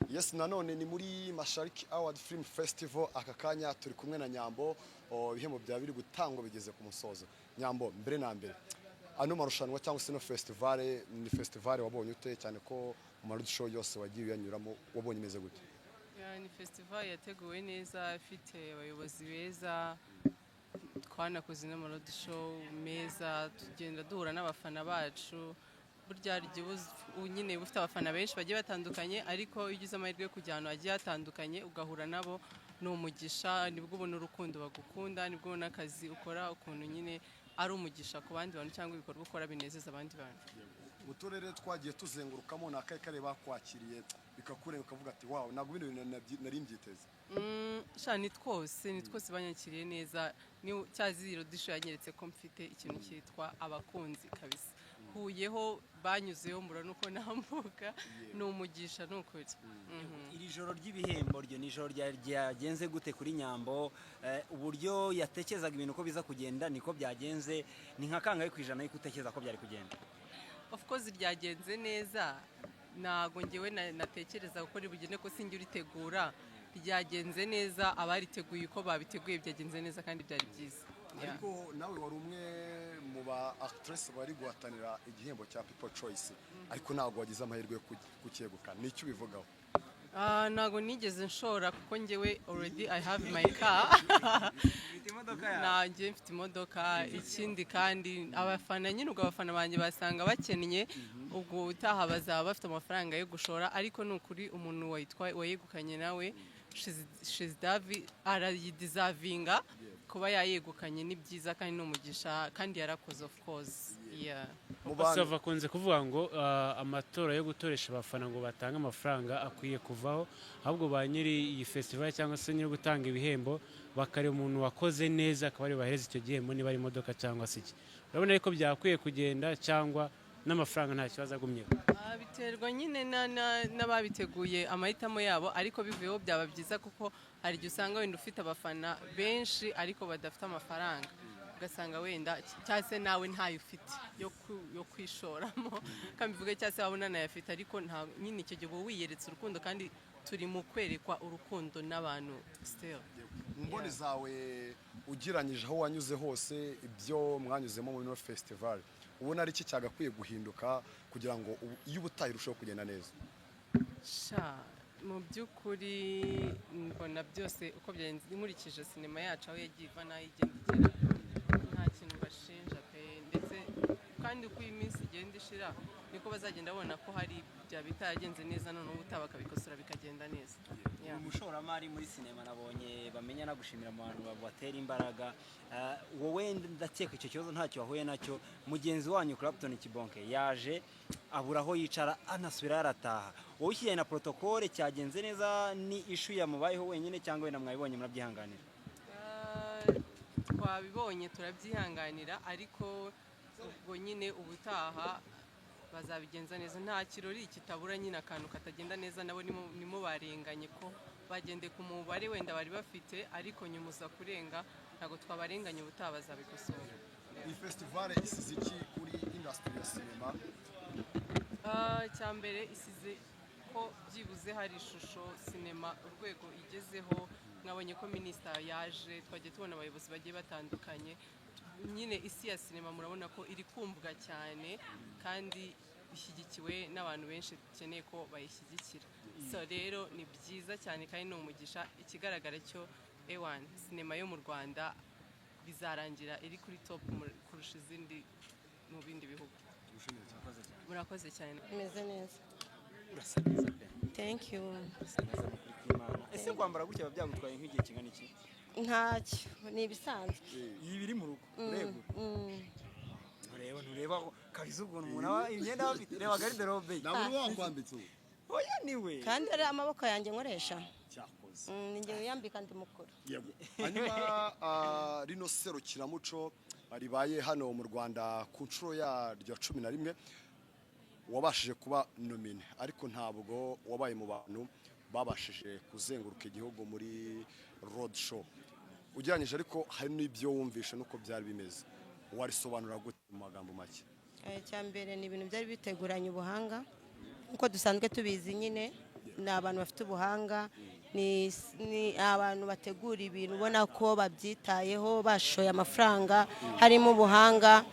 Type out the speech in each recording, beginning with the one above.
Yes, nanone ni muri Mashariki Award Film Festival. Aka kanya turi kumwe na Nyambo, ibihembo bya biri gutangwa bigeze ku musozo. Nyambo, mbere na mbere, ano marushanwa cyangwa se no festival, ni festival wabonye ute, cyane ko mu marudi show yose wagiye uyanyuramo, wabonye imeze gute? Ni festival yateguwe neza, ifite abayobozi beza, twanakoze n'amarodi show meza, tugenda duhura n'abafana bacu. Burya nyine ufite abafana benshi bagiye batandukanye, ariko iyo ugize amahirwe yo kujya ahantu hagiye hatandukanye ugahura nabo, ni umugisha. Nibwo ubona urukundo bagukunda, nibwo ubona akazi ukora ukuntu nyine ari umugisha ku bandi bantu, cyangwa ibikorwa ukora binezeza abandi bantu. Mu turere twagiye tuzengurukamo, nakaye kare bakwakiriye bikakurenga ukavuga ati wow, ntabwo bino nari mbyiteze? Ni twose banyakiriye neza. Ni cyaziro disho yanyeretse ko mfite ikintu cyitwa abakunzi kabisa. Huyeho banyuzeho mbura nuko nambuka, ni umugisha n'ukuri. Iri joro ry'ibihembo ryo ni ijoro ryagenze gute kuri Nyambo? Uburyo yatekerezaga ibintu ko biza kugenda niko byagenze? Ni nka kangahe kwijana yuko utekereza ko byari kugenda? Of course ryagenze neza, ntago ngewe natekereza uko ribugende, ko sinjye uritegura. Ryagenze neza, abariteguye uko babiteguye byagenze neza kandi byari byiza. Ariko nawe wari umwe mu ba actress bari guhatanira igihembo cya People Choice, ariko ntabwo wagize amahirwe yo kucyegukana. Nicyo ubivugaho? Ntago nigeze nshora, kuko ngewe already I have my car. Nanjye mfite imodoka. Ikindi kandi abafana nyine, ubwo abafana banjye basanga bakennye, ubwo utaha bazaba bafite amafaranga yo gushora. Ariko ni ukuri umuntu wayegukanye nawe Shizidavi arayideservinga kuba yayegukanye, ni byiza kandi ni umugisha, kandi yarakoze of course. Basava akunze kuvuga ngo amatora yo gutoresha abafana ngo batange amafaranga akwiye kuvaho, ahubwo ba nyiri iyi festival cyangwa se nyiri gutanga ibihembo bakareba umuntu wakoze neza, akaba ari bahereza icyo gihembo, niba ari imodoka cyangwa se iki. Urabona ariko byakwiye kugenda, cyangwa n'amafaranga nta kibazo agumyeho? Biterwa nyine n'ababiteguye amahitamo yabo, ariko bivuyeho byaba byiza, kuko hari igihe usanga wenda ufite abafana benshi ariko badafite amafaranga, ugasanga wenda cyangwa se nawe ntayo ufite yo kwishoramo, kandi bivuge cyangwa se wabona nayafite, ariko nyine icyo gihe uba wiyeretse urukundo, kandi turi mu kwerekwa urukundo n'abantu still. Mboni zawe ugiranyije aho wanyuze hose, ibyo mwanyuzemo muri festival, ubona ari iki cyagakwiye guhinduka kugira ngo iyo ubutaha irusheho kugenda neza? Mu by'ukuri mbona byose uko byagenze, nkurikije sinema yacu aho yagiye iva n'aho igenda igera, nta kintu bashinja pe. Ndetse kandi uko iyi minsi igenda ishira, niko bazagenda babona ko hari bya bitagenze neza, noneho ubutaha bakabikosora bikagenda neza. Umushoramari muri sinema nabonye bamenya no gushimira mu bantu batera imbaraga. Wowe ndakeka icyo kibazo ntacyo wahuye nacyo. Mugenzi wanyu Clapton Kibonke yaje abura aho yicara, anasubira yarataha. Wowe ukijyanye na protocole cyagenze neza, ni issue yamubayeho wenyine cyangwa wenda mwabibonye murabyihanganira? Twabibonye turabyihanganira, ariko ubwo nyine ubutaha bazabigenza neza. Nta kirori kitabura nyine akantu katagenda neza, nabo nimo barenganye ko bagendeye ku mubare wenda bari bafite, ariko nyuma uza kurenga, ntabwo twabarenganye, ubutaha bazabikosora. Iyi festival isize iki kuri industry ya sinema? Cyambere isize ko byibuze hari ishusho sinema urwego igezeho. Mwabonye ko minisita yaje, twagiye tubona abayobozi bagiye batandukanye. Nyine isi ya sinema murabona ko iri kumvwa cyane, kandi ishyigikiwe n'abantu benshi dukeneye ko bayishyigikira. So rero ni byiza cyane kandi ni umugisha. Ikigaragara cyo A1 sinema yo mu Rwanda bizarangira iri kuri top kurusha izindi mu bindi bihugu. Murakoze cyane. Meze neza. Urasa neza pe. Thank you. Ese kwambara gutya babyagutwaye nk'igihe kingana iki? Ntacyo, ni ibisanzwe. Ibi biri mu rugo ntureba kabisa ukuntu umuntu aba imyenda afite, reba garderobe. Ntabwo wakwambitse ubu? Oya niwe. Kandi ari amaboko yanjye nkoresha. Cyakoze. Ni ngewe yambika ndi mukuru. Yego. Hanyuma rino serukiramuco ribaye hano mu Rwanda ku nshuro yaryo 11, wabashije kuba nomine, ariko ntabwo wabaye mu bantu babashije kuzenguruka igihugu muri road show. Ugeranyije ariko hari n'ibyo wumvisha nuko byari bimeze, warisobanura gute mu magambo make? Cyambere ni ibintu byari biteguranye ubuhanga, nkuko dusanzwe tubizi nyine ni abantu bafite ubuhanga, ni abantu bategura ibintu ubona ko babyitayeho bashoye amafaranga harimo ubuhanga.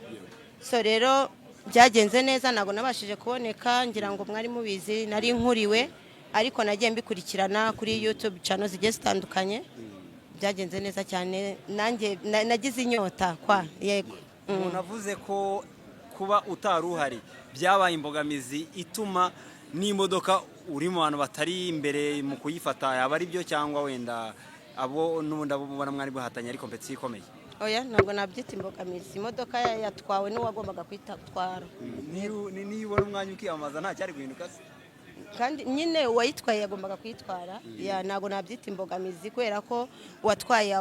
So rero byagenze neza, ntabwo nabashije kuboneka, ngira ngo mwari mubizi nari nkuriwe, ariko nagiye mbikurikirana kuri YouTube channel zigiye zitandukanye. Byagenze neza cyane, nanjye nagize inyota kwa yego. umuntu avuze ko kuba utari uhari byabaye imbogamizi ituma n'imodoka uri mu bantu batari imbere mu kuyifata, yaba ari byo cyangwa wenda abo n'ubundi abo mubona mwari buhatanye ari kompetisiyo ikomeye? Oya, ntabwo nabyita imbogamizi, imodoka yatwawe n'uwagombaga kwitwara. niyo ubona umwanya ukiyamamaza nta cyari guhinduka se? Kandi nyine uwayitwaye yagombaga kwitwara, ntabwo nabyita imbogamizi kubera ko uwatwaye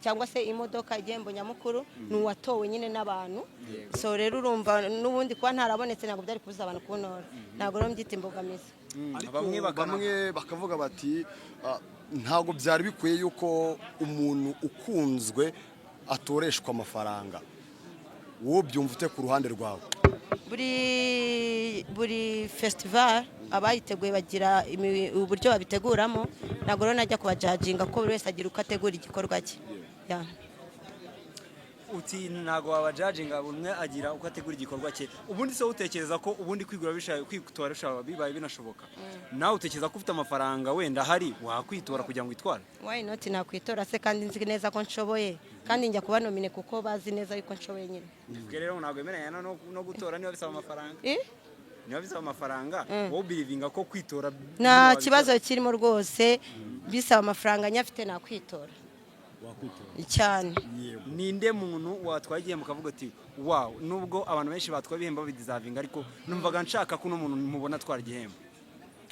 cyangwa se imodoka igihembo nyamukuru ni uwatowe nyine n'abantu. So rero urumva n'ubundi kuba ntarabonetse ntabwo byari kubuza abantu kubonora, ntabwo rero mbyita imbogamizi. bamwe bakavuga bati ntabwo byari bikwiye yuko umuntu ukunzwe atoreshwa amafaranga. Wowe byumva ute ku ruhande rwawe? Buri festival abayiteguye bagira uburyo babiteguramo, ntabwo rero najya kubajajinga ko buri wese agira uko ategura igikorwa cye. Uti ntago wabajajinga, buri umwe agira uko ategura igikorwa cye. Ubundi se utekereza ko ubundi kwitora bishaka bibaye binashoboka, nawe utekereza ko ufite amafaranga wenda hari wakwitora kugira ngo itware? Why not? Nakwitora se kandi nzi neza ko nshoboye, kandi njya kuba nomine kuko bazi neza yuko nshoboye nyine. Rero ntabwo yemeranya no gutora niba bisaba amafaranga. Niba bisaba amafaranga, wowe belivinga ko kwitora nta kibazo kirimo rwose, bisaba amafaranga nyafite nakwitora cyane. Ninde muntu watwaye igihembo ukavuga ati wow, nubwo abantu benshi batwaye ibihembo bidizavinga, ariko numvaga nshaka ko n'umuntu mubona atwara igihembo?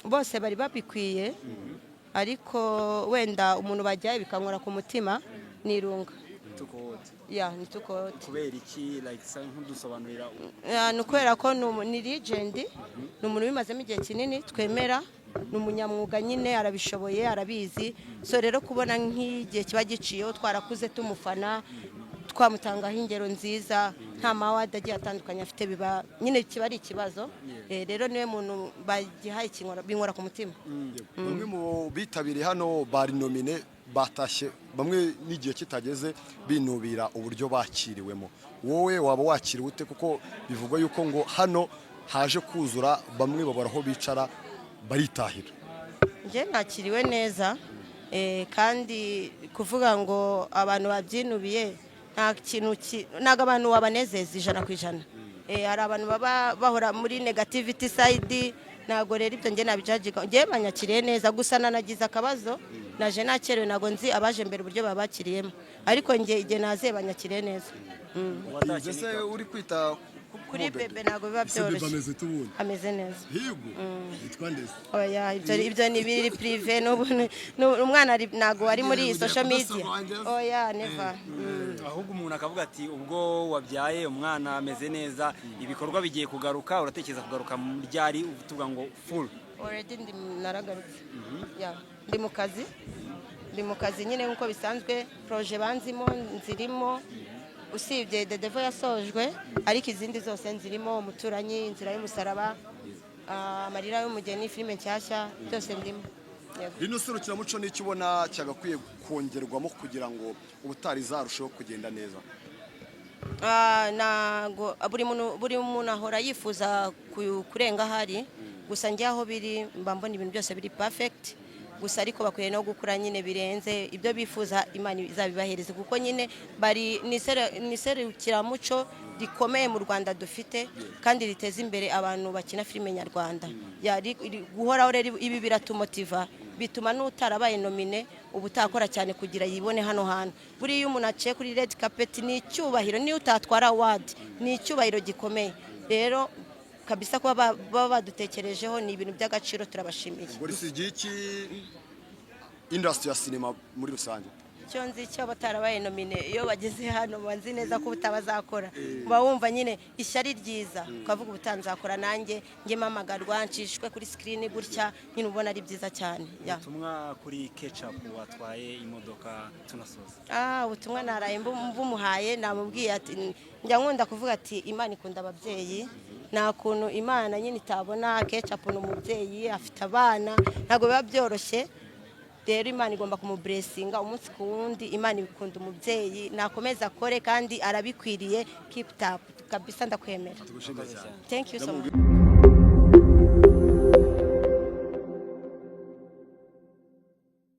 Bose bari babikwiye, ariko wenda umuntu bajyaye bikankora ku mutima ni Irunga. Ni Tukote. Kubera iki? Like nk'udusobanurira. Ni ukubera ko ni legend, ni umuntu bimazemo igihe kinini, twemera, ni umunyamwuga nyine, arabishoboye, arabizi. So rero kubona nk'igihe kiba giciyeho twarakuze tumufana, twamutangaho ingero nziza, nta mawadi agiye atandukanye afite, biba nyine kiba ari ikibazo. Rero niwe muntu bagihaye binkora ku mutima. Bamwe mu bitabiriye hano bari nomine batashye, bamwe n'igihe kitageze binubira uburyo bakiriwemo. Wowe waba wakiriwe ute? Kuko bivugwa yuko ngo hano haje kuzura, bamwe babura aho bicara baritahira. Nje nakiriwe neza, kandi kuvuga ngo abantu babyinubiye nta kintu, ntago abantu wabanezeza 100%. Hari abantu baba bahora muri negativity side, ntago rero ibyo nge nabijajiga. Nge banyakiriye neza, gusa nanagize akabazo, naje nakerewe, nago nzi abaje mbere uburyo babakiriyemo, ariko nge igihe naze banyakiriye neza. Ese uri kwita kuri bebe ntago biba byoroshye. Ameze neza. Higo yitwa ndese. Oya, ibyo ni biri prive, umwana ntago ari muri social media. Oya, never. Ahubwo umuntu akavuga ati ubwo wabyaye umwana ameze neza, ibikorwa bigiye kugaruka, uratekereza kugaruka mu ryari? Uvuga ngo full already naragarutse. Ndi mu kazi nyine nkuko bisanzwe, projet banzimo nzirimo, usibye The Devil yasojwe, ariko izindi zose nzirimo, umuturanyi, inzira y'umusaraba, amarira y'umugeni, filime nshyashya, byose ndimo. Rino serukiramuco n'icyo ubona cyagakwiye kongerwamo kugira ngo ubutari zarusheho kugenda neza? Nago buri muntu ahora yifuza kurenga hari, gusa njye aho biri mba mbona ibintu byose biri perfect, gusa ariko bakwiye no gukura nyine birenze ibyo bifuza, Imana izabibahereza, kuko nyine bari ni serukiramuco rikomeye mu Rwanda dufite, kandi riteza imbere abantu bakina filime nyarwanda. Guhoraho rero ibi biratumotiva, bituma n'utarabaye nomine ubu utakora cyane kugira yibone hano hantu. Buriya umuntu aciye kuri red carpet ni icyubahiro, niyo utatwara award ni icyubahiro gikomeye. Rero kabisa ko baba badutekerejeho, ni ibintu by'agaciro, turabashimiye. Ngo risigiye iki industry ya cinema muri rusange? Cyo nzi cyo batarabaye nomine, iyo bageze hano banzi neza ko butabazakora, uba wumva nyine ishyari ryiza, ukavuga ubutanzakora nanjye nge mamagarwa nshishwe kuri screen gutya, nyine ubona ari byiza cyane. Ubutumwa kuri Ketchup watwaye imodoka tunasoza? Ubutumwa naraye mbumuhaye, namubwiye ati njya nkunda kuvuga ati Imana ikunda ababyeyi, nta kuntu imana nyine itabona Ketchup ni umubyeyi afite abana ntabwo biba byoroshye rero imana igomba kumuburesinga umunsi ku wundi imana ibikunda umubyeyi nakomeza akore kandi arabikwiriye keep it up kabisa ndakwemera thank you so much